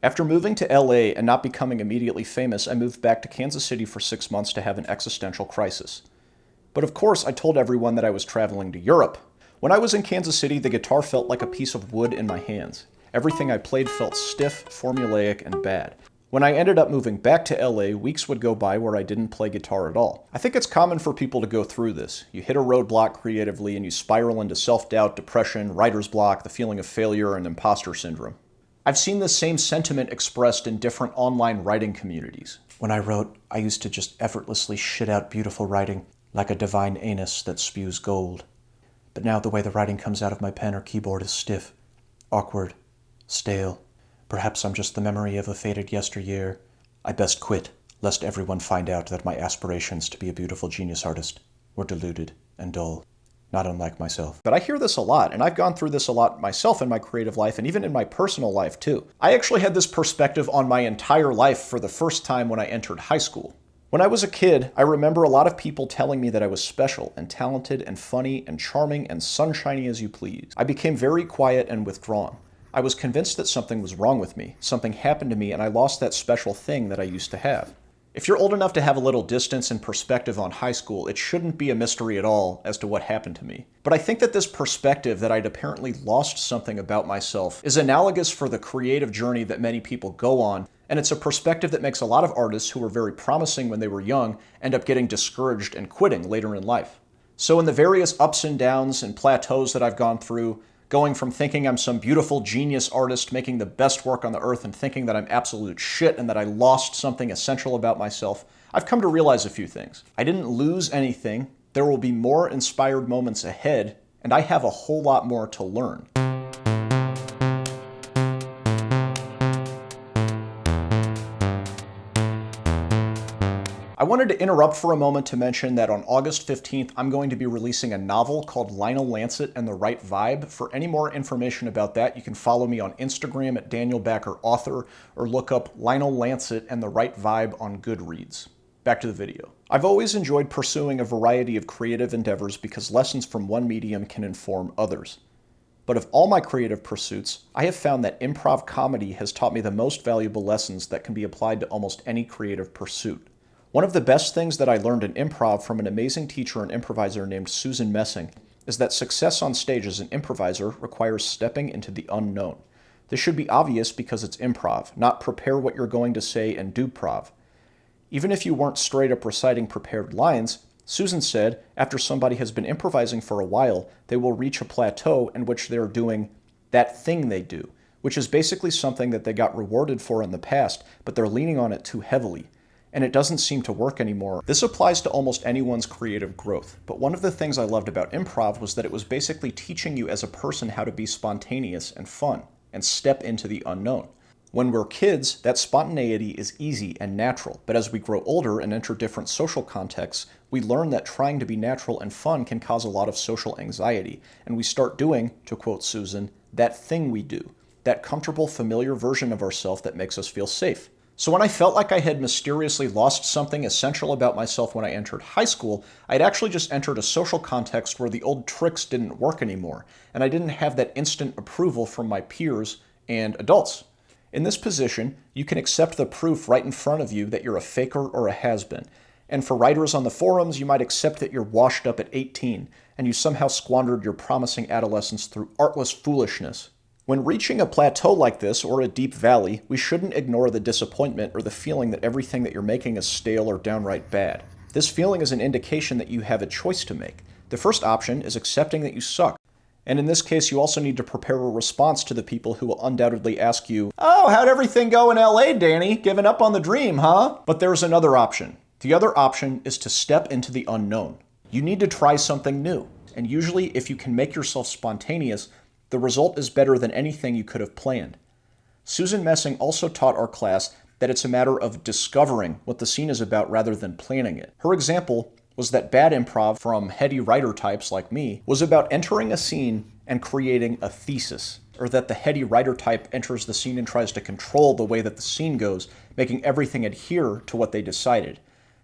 After moving to LA and not becoming immediately famous, I moved back to Kansas City for 6 months to have an existential crisis. But of course, I told everyone that I was traveling to Europe. When I was in Kansas City, the guitar felt like a piece of wood in my hands. Everything I played felt stiff, formulaic, and bad. When I ended up moving back to LA, weeks would go by where I didn't play guitar at all. I think it's common for people to go through this. You hit a roadblock creatively and you spiral into self-doubt, depression, writer's block, the feeling of failure, and imposter syndrome. I've seen this same sentiment expressed in different online writing communities. When I wrote, I used to just effortlessly shit out beautiful writing, like a divine anus that spews gold. But now the way the writing comes out of my pen or keyboard is stiff, awkward, stale. Perhaps I'm just the memory of a faded yesteryear. I best quit, lest everyone find out that my aspirations to be a beautiful genius artist were deluded and dull, not unlike myself. But I hear this a lot, and I've gone through this a lot myself in my creative life, and even in my personal life too. I actually had this perspective on my entire life for the first time when I entered high school. When I was a kid, I remember a lot of people telling me that I was special and talented and funny and charming and sunshiny as you please. I became very quiet and withdrawn. I was convinced that something was wrong with me. Something happened to me and I lost that special thing that I used to have. If you're old enough to have a little distance and perspective on high school, it shouldn't be a mystery at all as to what happened to me. But I think that this perspective that I'd apparently lost something about myself is analogous for the creative journey that many people go on, and it's a perspective that makes a lot of artists who were very promising when they were young end up getting discouraged and quitting later in life. So in the various ups and downs and plateaus that I've gone through, going from thinking I'm some beautiful genius artist making the best work on the earth and thinking that I'm absolute shit and that I lost something essential about myself, I've come to realize a few things. I didn't lose anything, there will be more inspired moments ahead, and I have a whole lot more to learn. I wanted to interrupt for a moment to mention that on August 15th, I'm going to be releasing a novel called Lionel, Lancet, and the Right Vibe. For any more information about that, you can follow me on Instagram at DanielBackerAuthor or look up Lionel, Lancet, and the Right Vibe on Goodreads. Back to the video. I've always enjoyed pursuing a variety of creative endeavors because lessons from one medium can inform others. But of all my creative pursuits, I have found that improv comedy has taught me the most valuable lessons that can be applied to almost any creative pursuit. One of the best things that I learned in improv from an amazing teacher and improviser named Susan Messing is that success on stage as an improviser requires stepping into the unknown. This should be obvious because it's improv, not prepare what you're going to say and do-prov. Even if you weren't straight up reciting prepared lines, Susan said after somebody has been improvising for a while, they will reach a plateau in which they're doing that thing they do, which is basically something that they got rewarded for in the past, but they're leaning on it too heavily. And it doesn't seem to work anymore. This applies to almost anyone's creative growth, but one of the things I loved about improv was that it was basically teaching you as a person how to be spontaneous and fun, and step into the unknown. When we're kids, that spontaneity is easy and natural, but as we grow older and enter different social contexts, we learn that trying to be natural and fun can cause a lot of social anxiety, and we start doing, to quote Susan, that thing we do, that comfortable, familiar version of ourselves that makes us feel safe. So when I felt like I had mysteriously lost something essential about myself when I entered high school, I'd actually just entered a social context where the old tricks didn't work anymore, and I didn't have that instant approval from my peers and adults. In this position, you can accept the proof right in front of you that you're a faker or a has-been. And for writers on the forums, you might accept that you're washed up at 18, and you somehow squandered your promising adolescence through artless foolishness. When reaching a plateau like this, or a deep valley, we shouldn't ignore the disappointment or the feeling that everything that you're making is stale or downright bad. This feeling is an indication that you have a choice to make. The first option is accepting that you suck. And in this case, you also need to prepare a response to the people who will undoubtedly ask you, "Oh, how'd everything go in LA, Danny? Giving up on the dream, huh?" But there's another option. The other option is to step into the unknown. You need to try something new. And usually, if you can make yourself spontaneous, the result is better than anything you could have planned. Susan Messing also taught our class that it's a matter of discovering what the scene is about rather than planning it. Her example was that bad improv from heady writer types like me was about entering a scene and creating a thesis, or that the heady writer type enters the scene and tries to control the way that the scene goes, making everything adhere to what they decided.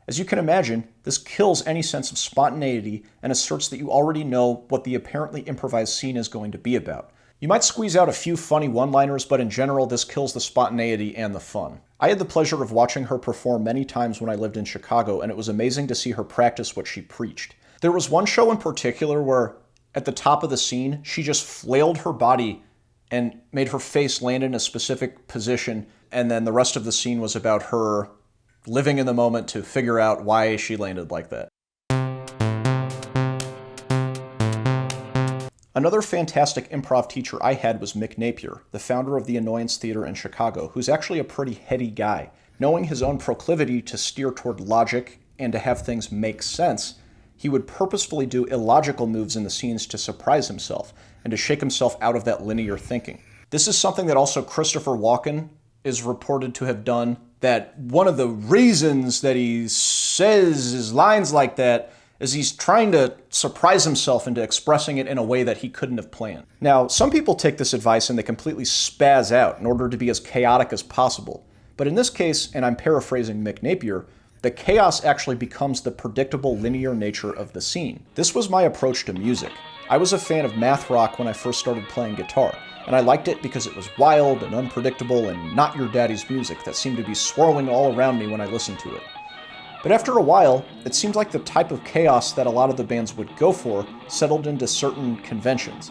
As you can imagine, this kills any sense of spontaneity and asserts that you already know what the apparently improvised scene is going to be about. You might squeeze out a few funny one-liners, but in general, this kills the spontaneity and the fun. I had the pleasure of watching her perform many times when I lived in Chicago, and it was amazing to see her practice what she preached. There was one show in particular where, at the top of the scene, she just flailed her body and made her face land in a specific position, and then the rest of the scene was about her living in the moment to figure out why she landed like that. Another fantastic improv teacher I had was Mick Napier, the founder of the Annoyance Theatre in Chicago, who's actually a pretty heady guy. Knowing his own proclivity to steer toward logic and to have things make sense, he would purposefully do illogical moves in the scenes to surprise himself and to shake himself out of that linear thinking. This is something that also Christopher Walken is reported to have done, that one of the reasons that he says his lines like that is he's trying to surprise himself into expressing it in a way that he couldn't have planned. Now, some people take this advice and they completely spaz out in order to be as chaotic as possible. But in this case, and I'm paraphrasing Mick Napier, the chaos actually becomes the predictable linear nature of the scene. This was my approach to music. I was a fan of math rock when I first started playing guitar, and I liked it because it was wild and unpredictable and not your daddy's music that seemed to be swirling all around me when I listened to it. But after a while, it seemed like the type of chaos that a lot of the bands would go for settled into certain conventions.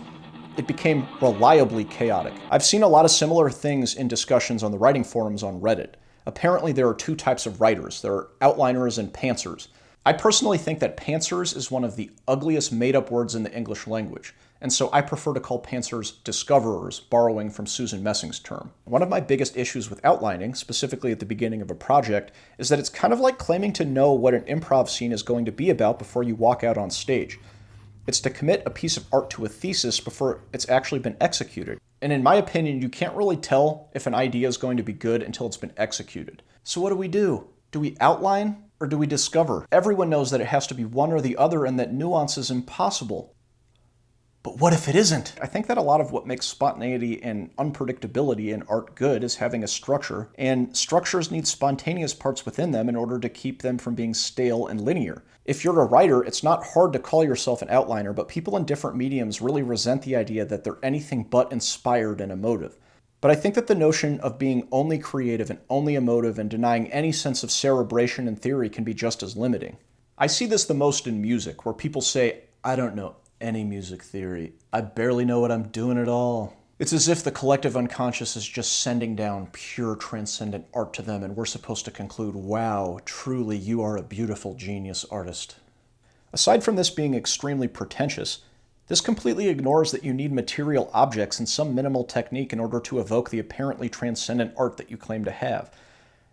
It became reliably chaotic. I've seen a lot of similar things in discussions on the writing forums on Reddit. Apparently there are two types of writers. There are outliners and pantsers. I personally think that pantsers is one of the ugliest made-up words in the English language, and so I prefer to call pantsers discoverers, borrowing from Susan Messing's term. One of my biggest issues with outlining, specifically at the beginning of a project, is that it's kind of like claiming to know what an improv scene is going to be about before you walk out on stage. It's to commit a piece of art to a thesis before it's actually been executed. And in my opinion, you can't really tell if an idea is going to be good until it's been executed. So what do? Do we outline or do we discover? Everyone knows that it has to be one or the other and that nuance is impossible. But what if it isn't? I think that a lot of what makes spontaneity and unpredictability in art good is having a structure, and structures need spontaneous parts within them in order to keep them from being stale and linear. If you're a writer, it's not hard to call yourself an outliner, but people in different mediums really resent the idea that they're anything but inspired and emotive. But I think that the notion of being only creative and only emotive and denying any sense of cerebration in theory can be just as limiting. I see this the most in music, where people say, I don't know any music theory. I barely know what I'm doing at all. It's as if the collective unconscious is just sending down pure transcendent art to them and we're supposed to conclude, wow, truly you are a beautiful genius artist. Aside from this being extremely pretentious, this completely ignores that you need material objects and some minimal technique in order to evoke the apparently transcendent art that you claim to have,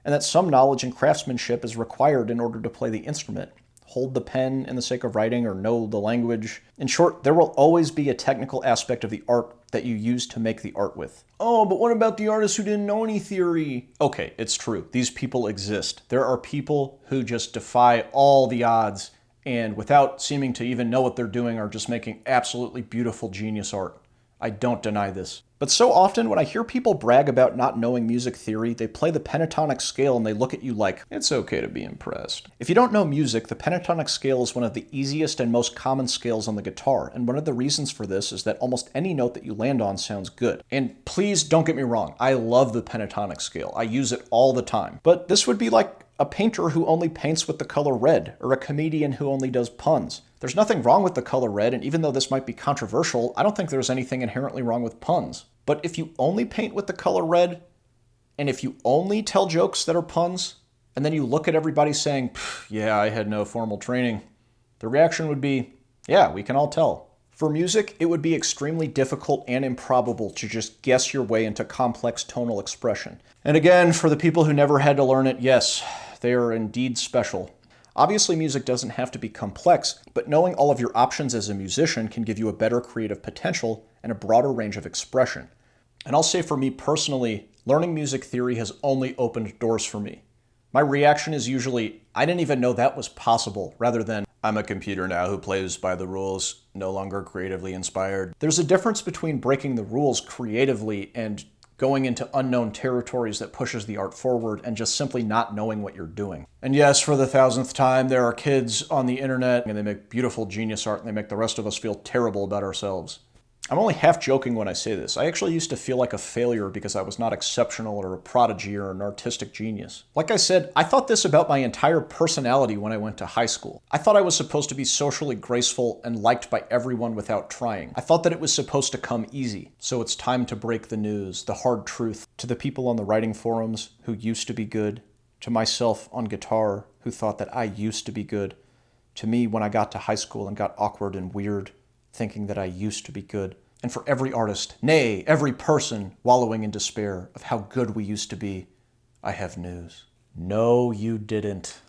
and that some knowledge and craftsmanship is required in order to play the instrument, hold the pen in the sake of writing, or know the language. In short, there will always be a technical aspect of the art that you use to make the art with. Oh, but what about the artists who didn't know any theory? Okay, it's true. These people exist. There are people who just defy all the odds and without seeming to even know what they're doing are just making absolutely beautiful genius art. I don't deny this. But so often when I hear people brag about not knowing music theory, they play the pentatonic scale and they look at you like, it's okay to be impressed. If you don't know music, the pentatonic scale is one of the easiest and most common scales on the guitar, and one of the reasons for this is that almost any note that you land on sounds good. And please don't get me wrong, I love the pentatonic scale. I use it all the time. But this would be like a painter who only paints with the color red, or a comedian who only does puns. There's nothing wrong with the color red, and even though this might be controversial, I don't think there's anything inherently wrong with puns. But if you only paint with the color red, and if you only tell jokes that are puns, and then you look at everybody saying, yeah, I had no formal training, the reaction would be, yeah, we can all tell. For music, it would be extremely difficult and improbable to just guess your way into complex tonal expression. And again, for the people who never had to learn it, yes, they are indeed special. Obviously, music doesn't have to be complex, but knowing all of your options as a musician can give you a better creative potential and a broader range of expression. And I'll say for me personally, learning music theory has only opened doors for me. My reaction is usually, I didn't even know that was possible, rather than, I'm a computer now who plays by the rules, no longer creatively inspired. There's a difference between breaking the rules creatively and going into unknown territories that pushes the art forward and just simply not knowing what you're doing. And yes, for the 1000th time, there are kids on the internet and they make beautiful genius art and they make the rest of us feel terrible about ourselves. I'm only half joking when I say this. I actually used to feel like a failure because I was not exceptional or a prodigy or an artistic genius. Like I said, I thought this about my entire personality when I went to high school. I thought I was supposed to be socially graceful and liked by everyone without trying. I thought that it was supposed to come easy. So it's time to break the news, the hard truth, to the people on the writing forums who used to be good, to myself on guitar who thought that I used to be good, to me when I got to high school and got awkward and weird, thinking that I used to be good. And for every artist, nay, every person wallowing in despair of how good we used to be, I have news. No, you didn't.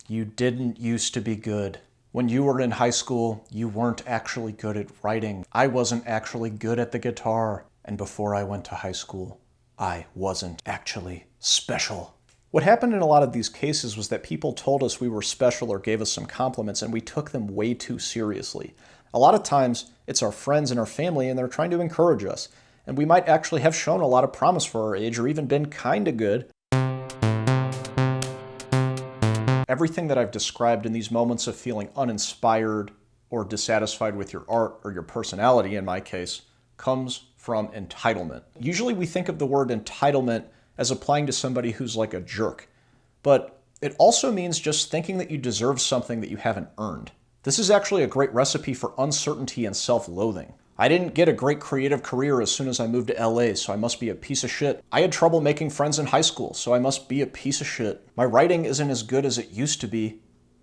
You didn't used to be good. When you were in high school, you weren't actually good at writing. I wasn't actually good at the guitar. And before I went to high school, I wasn't actually special. What happened in a lot of these cases was that people told us we were special or gave us some compliments, and we took them way too seriously. A lot of times, it's our friends and our family, and they're trying to encourage us. And we might actually have shown a lot of promise for our age or even been kinda good. Everything that I've described in these moments of feeling uninspired or dissatisfied with your art or your personality, in my case, comes from entitlement. Usually we think of the word entitlement as applying to somebody who's like a jerk, but it also means just thinking that you deserve something that you haven't earned. This is actually a great recipe for uncertainty and self-loathing. I didn't get a great creative career as soon as I moved to LA, so I must be a piece of shit. I had trouble making friends in high school, so I must be a piece of shit. My writing isn't as good as it used to be,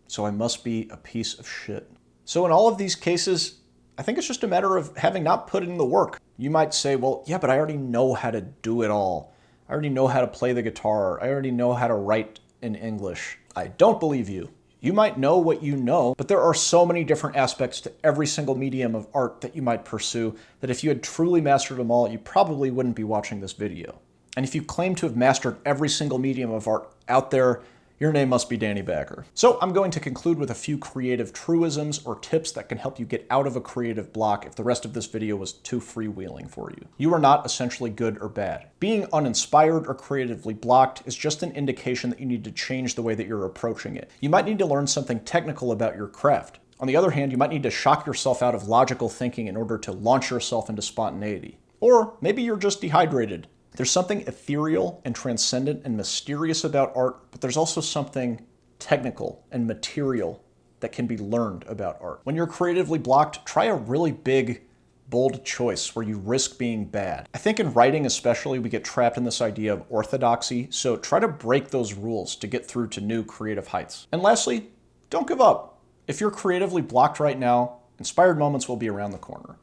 so I must be a piece of shit. So in all of these cases, I think it's just a matter of having not put in the work. You might say, well, yeah, but I already know how to do it all. I already know how to play the guitar. I already know how to write in English. I don't believe you. You might know what you know, but there are so many different aspects to every single medium of art that you might pursue that if you had truly mastered them all, you probably wouldn't be watching this video. And if you claim to have mastered every single medium of art out there, your name must be Danny Backer. So I'm going to conclude with a few creative truisms or tips that can help you get out of a creative block if the rest of this video was too freewheeling for you. You are not essentially good or bad. Being uninspired or creatively blocked is just an indication that you need to change the way that you're approaching it. You might need to learn something technical about your craft. On the other hand, you might need to shock yourself out of logical thinking in order to launch yourself into spontaneity. Or maybe you're just dehydrated. There's something ethereal and transcendent and mysterious about art, but there's also something technical and material that can be learned about art. When you're creatively blocked, try a really big, bold choice where you risk being bad. I think in writing especially, we get trapped in this idea of orthodoxy, so try to break those rules to get through to new creative heights. And lastly, don't give up. If you're creatively blocked right now, inspired moments will be around the corner.